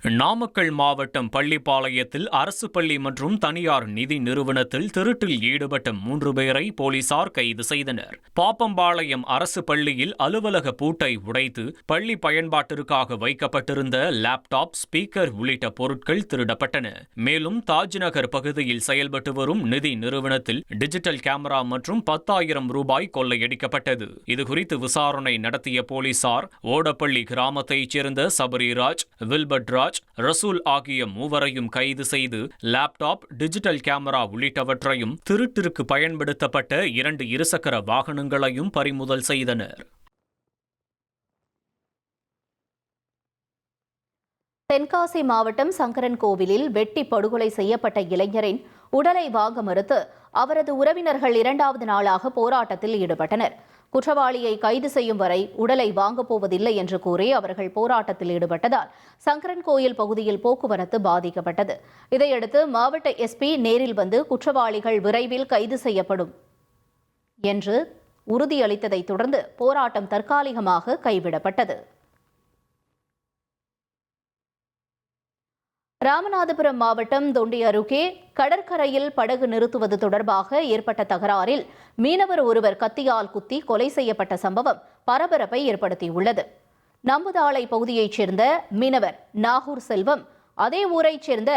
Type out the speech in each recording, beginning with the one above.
நாமக்கல் மாவட்டம் பள்ளிப்பாளையத்தில் அரசு பள்ளி மற்றும் தனியார் நிதி நிறுவனத்தில் திருட்டில் ஈடுபட்ட 3 பேரை போலீசார் கைது செய்தனர். பாப்பம்பாளையம் அரசு பள்ளியில் அலுவலக பூட்டை உடைத்து பள்ளி பயன்பாட்டிற்காக வைக்கப்பட்டிருந்த லேப்டாப், ஸ்பீக்கர் உள்ளிட்ட பொருட்கள் திருடப்பட்டன. மேலும் தாஜ்நகர் பகுதியில் செயல்பட்டு வரும் நிதி நிறுவனத்தில் டிஜிட்டல் கேமரா மற்றும் 10,000 ரூபாய் கொள்ளையடிக்கப்பட்டது. இதுகுறித்து விசாரணை நடத்திய போலீசார் ஓடப்பள்ளி கிராமத்தைச் சேர்ந்த சபரிராஜ், வில்பட்ராஜ், ரசூல் ஆகிய 3வரையும் கைது செய்து லேப்டாப், டிஜிட்டல் கேமரா உள்ளிட்டவற்றையும் திருட்டிற்கு பயன்படுத்தப்பட்ட 2 இருசக்கர வாகனங்களையும் பறிமுதல் செய்தனர். தென்காசி மாவட்டம் சங்கரன் கோவிலில் வெட்டி படுகொலை செய்யப்பட்ட இளைஞரின் உடலை வாங்க மறுத்து அவரது உறவினர்கள் 2வது நாளாக போராட்டத்தில் ஈடுபட்டனர். குற்றவாளியை கைது செய்யும் வரை உடலை வாங்கப் போவதில்லை என்று கூறி அவர்கள் போராட்டத்தில் ஈடுபட்டதால் சங்கரன் கோயில் பகுதியில் போக்குவரத்து பாதிக்கப்பட்டது. இதையடுத்து மாவட்ட எஸ்பி நேரில் வந்து குற்றவாளிகள் விரைவில் கைது செய்யப்படும் என்று உறுதியளித்ததைத் தொடர்ந்து போராட்டம் தற்காலிகமாக கைவிடப்பட்டது. ராமநாதபுரம் மாவட்டம் தொண்டி அருகே கடற்கரையில் படகு நிறுத்துவது தொடர்பாக ஏற்பட்ட தகராறில் மீனவர் ஒருவர் கத்தியால் குத்தி கொலை செய்யப்பட்ட சம்பவம் பரபரப்பை ஏற்படுத்தியுள்ளது. நம்புதாளை பகுதியைச் சேர்ந்த மீனவர் நாகூர் செல்வம் அதே ஊரைச் சேர்ந்த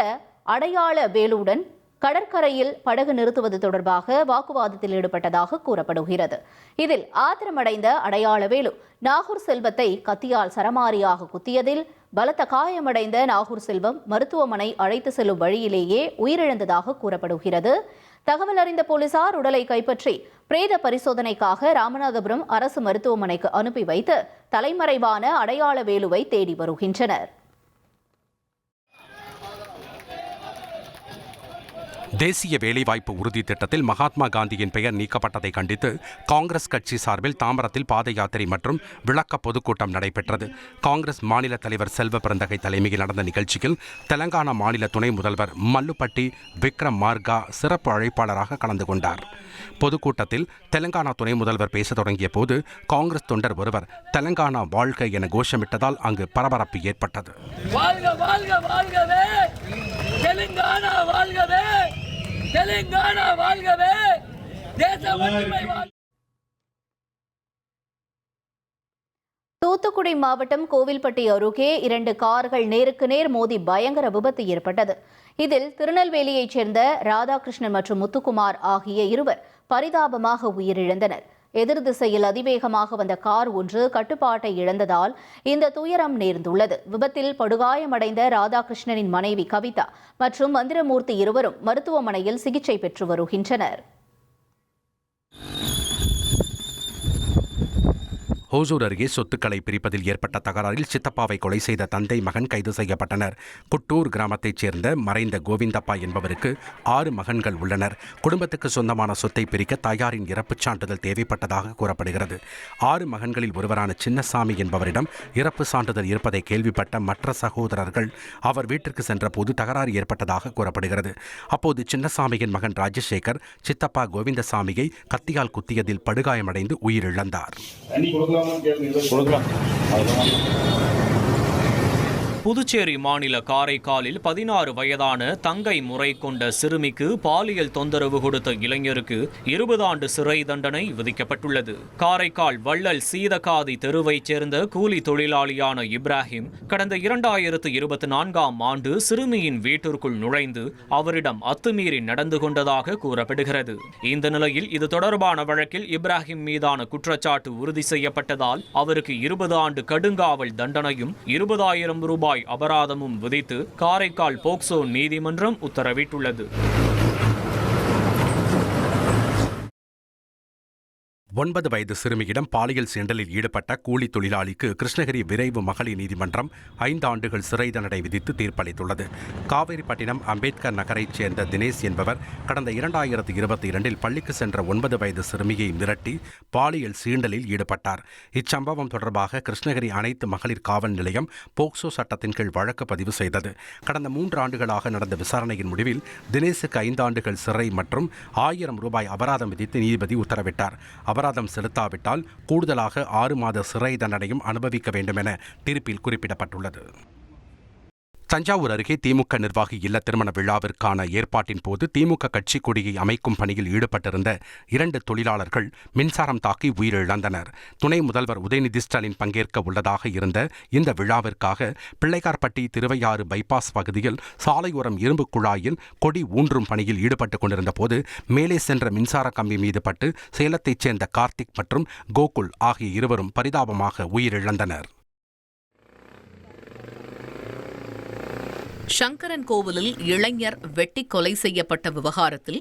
அடையாள வேலுடன் கடற்கரையில் படகு நிறுத்துவது தொடர்பாக வாக்குவாதத்தில் ஈடுபட்டதாக கூறப்படுகிறது. இதில் ஆத்திரமடைந்த அடையாளவேலு நாகூர் செல்வத்தை கத்தியால் சரமாரியாக குத்தியதில் பலத்த காயமடைந்த நாகூர் செல்வம் மருத்துவமனை அழைத்து செல்லும் வழியிலேயே உயிரிழந்ததாக கூறப்படுகிறது. தகவல் அறிந்த போலீசார் உடலை கைப்பற்றி பிரேத பரிசோதனைக்காக ராமநாதபுரம் அரசு மருத்துவமனைக்கு அனுப்பி வைத்து தலைமறைவான அடையாளவேலுவை தேடி வருகின்றனர். தேசிய வேலைவாய்ப்பு உறுதி திட்டத்தில் மகாத்மா காந்தியின் பெயர் நீக்கப்பட்டதை கண்டித்து காங்கிரஸ் கட்சி சார்பில் தாம்பரத்தில் பாத யாத்திரை மற்றும் விளக்க பொதுக்கூட்டம் நடைபெற்றது. காங்கிரஸ் மாநில தலைவர் செல்வ பிறந்தகை தலைமையில் நடந்த நிகழ்ச்சியில் தெலங்கானா மாநில துணை முதல்வர் மல்லுப்பட்டி விக்ரம் மார்கா சிறப்பு அழைப்பாளராக கலந்து கொண்டார். பொதுக்கூட்டத்தில் தெலங்கானா துணை முதல்வர் பேச தொடங்கிய போது காங்கிரஸ் தொண்டர் ஒருவர் தெலங்கானா வாழ்க என கோஷமிட்டதால் அங்கு பரபரப்பு ஏற்பட்டது. தூத்துக்குடி மாவட்டம் கோவில்பட்டி அருகே 2 கார்கள் நேருக்கு நேர் மோதி பயங்கர விபத்து ஏற்பட்டது. இதில் திருநெல்வேலியைச் சேர்ந்த ராதாகிருஷ்ணன் மற்றும் முத்துக்குமார் ஆகிய இருவர் பரிதாபமாக உயிரிழந்தனர். எதிர் திசையில் அதிவேகமாக வந்த கார் ஒன்று கட்டுப்பாட்டை இழந்ததால் இந்த துயரம் நேர்ந்துள்ளது. விபத்தில் படுகாயமடைந்த ராதாகிருஷ்ணனின் மனைவி கவிதா மற்றும் மந்திரமூர்த்தி இருவரும் மருத்துவமனையில் சிகிச்சை பெற்று வருகின்றனர். ஓசூர் அருகே சொத்துக்களை பிரிப்பதில் ஏற்பட்ட தகராறில் சித்தப்பாவை கொலை செய்த தந்தை மகன் கைது செய்யப்பட்டனர். குட்டூர் கிராமத்தைச் சேர்ந்த மறைந்த கோவிந்தப்பா என்பவருக்கு 6 மகன்கள் உள்ளனர். குடும்பத்துக்கு சொந்தமான சொத்தை பிரிக்க தாயாரின் இறப்புச் சான்றிதழ் தேவைப்பட்டதாக கூறப்படுகிறது. 6 மகன்களில் ஒருவரான சின்னசாமி என்பவரிடம் இறப்பு சான்றிதழ் இருப்பதை கேள்விப்பட்ட மற்ற சகோதரர்கள் அவர் வீட்டிற்கு சென்ற போது தகராறு ஏற்பட்டதாக கூறப்படுகிறது. அப்போது சின்னசாமியின் மகன் ராஜசேகர் சித்தப்பா கோவிந்தசாமியை கத்தியால் குத்தியதில் படுகாயமடைந்து உயிரிழந்தார். புதுச்சேரி மாநில காரைக்காலில் 16 வயதான தங்கை முறை கொண்ட சிறுமிக்கு பாலியல் தொந்தரவு கொடுத்த இளைஞருக்கு 20 ஆண்டு சிறை தண்டனை விதிக்கப்பட்டுள்ளது. காரைக்கால் வள்ளல் சீதகாதி தெருவைச் சேர்ந்த கூலி தொழிலாளியான இப்ராஹிம் கடந்த 2024ஆம் ஆண்டு சிறுமியின் வீட்டிற்குள் நுழைந்து அவரிடம் அத்துமீறி நடந்து கொண்டதாக கூறப்படுகிறது. இந்த நிலையில் இது தொடர்பான வழக்கில் இப்ராஹிம் மீதான குற்றச்சாட்டு உறுதி செய்யப்பட்டதால் அவருக்கு 20 ஆண்டு கடுங்காவல் தண்டனையும் 20,000 ரூபாய் அபராதமும் விதித்து காரைக்கால் போக்சோ நீதிமன்றம் உத்தரவிட்டுள்ளது. 9 வயது சிறுமியிடம் பாலியல் சீண்டலில் ஈடுபட்ட கூலி தொழிலாளிக்கு கிருஷ்ணகிரி விரைவு மகளிர் நீதிமன்றம் 5 ஆண்டுகள் சிறை தண்டனை விதித்து தீர்ப்பளித்துள்ளது. காவேரிப்பட்டினம் அம்பேத்கர் நகரைச் சேர்ந்த தினேஷ் என்பவர் கடந்த 2022இல் பள்ளிக்கு சென்ற 9 வயது சிறுமியை மிரட்டி பாலியல் சீண்டலில் ஈடுபட்டார். இச்சம்பவம் தொடர்பாக கிருஷ்ணகிரி அனைத்து மகளிர் காவல் நிலையம் போக்சோ சட்டத்தின் கீழ் வழக்கு பதிவு செய்தது. கடந்த 3 ஆண்டுகளாக நடந்த விசாரணையின் முடிவில் தினேஷுக்கு 5 ஆண்டுகள் சிறை மற்றும் 1000 ரூபாய் அபராதம் விதித்து நீதிபதி உத்தரவிட்டார். அபராதம் செலுத்தாவிட்டால் கூடுதலாக 6 மாத சிறை தண்டனையும் அனுபவிக்க வேண்டும் என தீர்ப்பில் குறிப்பிடப்பட்டுள்ளது. தஞ்சாவூர் அருகே திமுக நிர்வாகி இல்ல திருமண விழாவிற்கான ஏற்பாட்டின் போது திமுக கட்சி கொடியை அமைக்கும் பணியில் ஈடுபட்டிருந்த 2 தொழிலாளர்கள் மின்சாரம் தாக்கி உயிரிழந்தனர். துணை முதல்வர் உதயநிதி ஸ்டாலின் பங்கேற்க உள்ளதாக இருந்த இந்த விழாவிற்காக பிள்ளையார்பட்டி திருவையாறு பைபாஸ் பகுதியில் சாலையோரம் இரும்பு குழாயில் கொடி ஊன்றும் பணியில் ஈடுபட்டுக் கொண்டிருந்த போது மேலே சென்ற மின்சார கம்பி மீது பட்டு சேலத்தைச் சேர்ந்த கார்த்திக் மற்றும் கோகுல் ஆகிய இருவரும் பரிதாபமாக உயிரிழந்தனர். சங்கரன் கோவிலில் இளைஞர் வெட்டி கொலை செய்யப்பட்ட விவகாரத்தில்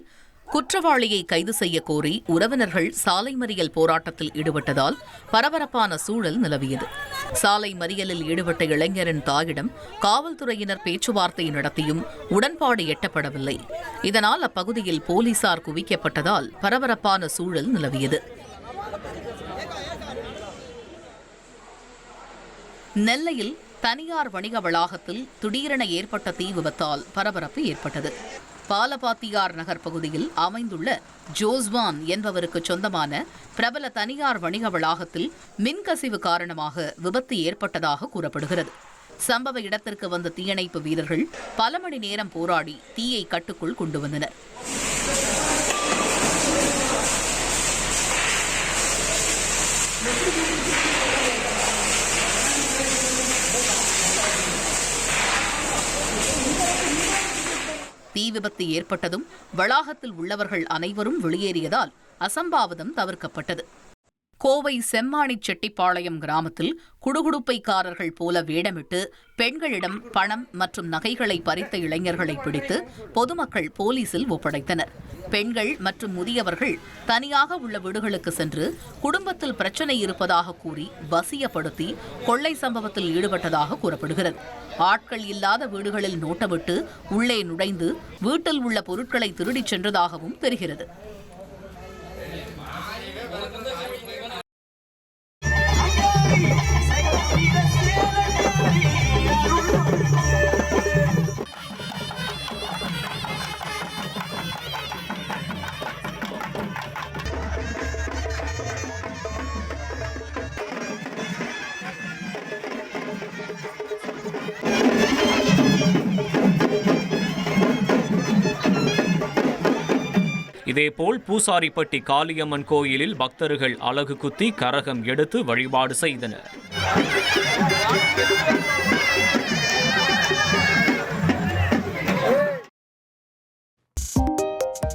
குற்றவாளியை கைது செய்ய கோரி உறவினர்கள் சாலை மறியல் போராட்டத்தில் ஈடுபட்டதால் பரபரப்பான சூழல் நிலவியது. சாலை மறியலில் ஈடுபட்ட இளைஞரின் தாயிடம் காவல்துறையினர் பேச்சுவார்த்தை நடத்தியும் உடன்பாடு எட்டப்படவில்லை. இதனால் அப்பகுதியில் போலீசார் குவிக்கப்பட்டதால் பரபரப்பான சூழல் நிலவியது. நெல்லையில் தனியார் வணிக வளாகத்தில் திடீரென ஏற்பட்ட தீ விபத்தால் பரபரப்பு ஏற்பட்டது. பாலபாத்தியார் நகர் பகுதியில் அமைந்துள்ள ஜோஸ்வான் என்பவருக்கு சொந்தமான பிரபல தனியார் வணிக வளாகத்தில் மின்கசிவு காரணமாக விபத்து ஏற்பட்டதாக கூறப்படுகிறது. சம்பவ இடத்திற்கு வந்த தீயணைப்பு வீரர்கள் பல மணி நேரம் போராடி தீயை கட்டுக்குள் கொண்டு வந்தனர். தீ விபத்து ஏற்பட்டதும் வளாகத்தில் உள்ளவர்கள் அனைவரும் வெளியேறியதால் அசம்பாவிதம் தவிர்க்கப்பட்டது. கோவை செம்மாணி செட்டிப்பாளையம் கிராமத்தில் குடுகுடுப்பைக்காரர்கள் போல வேடமிட்டு பெண்களிடம் பணம் மற்றும் நகைகளை பறித்த இளைஞர்களை பிடித்து பொதுமக்கள் போலீசில் ஒப்படைத்தனர். பெண்கள் மற்றும் முதியவர்கள் தனியாக உள்ள வீடுகளுக்கு சென்று குடும்பத்தில் பிரச்சனை இருப்பதாக கூறி வசியப்படுத்தி கொள்ளை சம்பவத்தில் ஈடுபட்டதாக கூறப்படுகிறது. ஆட்கள் இல்லாத வீடுகளில் நோட்டமிட்டு உள்ளே நுழைந்து வீட்டில் உள்ள பொருட்களை திருடிச் சென்றதாகவும் தெரிகிறது. இதேபோல் பூசாரிப்பட்டி காளியம்மன் கோயிலில் பக்தர்கள் அலகு குத்தி கரகம் எடுத்து வழிபாடு செய்தனர்.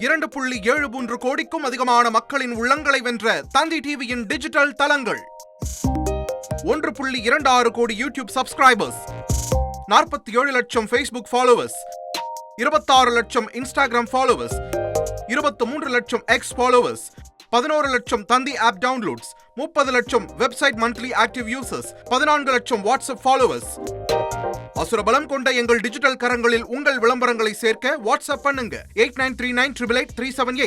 2.73 கோடிக்கும் அதிகமான மக்களின் உள்ளங்களை வென்ற தந்தி டிவியின் டிஜிட்டல் தளங்கள். 1.26 கோடி யூடியூப் சப்ஸ்கிரைபர்ஸ், 47 லட்சம் ஃபேஸ்புக் ஃபாலோவர்ஸ், 26 லட்சம் இன்ஸ்டாகிராம் ஃபாலோவர்ஸ், 23 லட்சம் எக்ஸ் ஃபாலோவர்ஸ், 11 லட்சம் தந்தி ஆப் டவுன்லோட்ஸ், 30 லட்சம் வெப்சைட் மந்த்லி ஆக்டிவ் யூசர்ஸ், 14 லட்சம் வாட்ஸ்அப் ஃபாலோவர்ஸ். அசுரபலம் கொண்ட எங்கள் டிஜிட்டல் கரங்களில் உங்கள் விளம்பரங்களை சேர்க்க வாட்ஸ்அப் பண்ணுங்க 8939888378.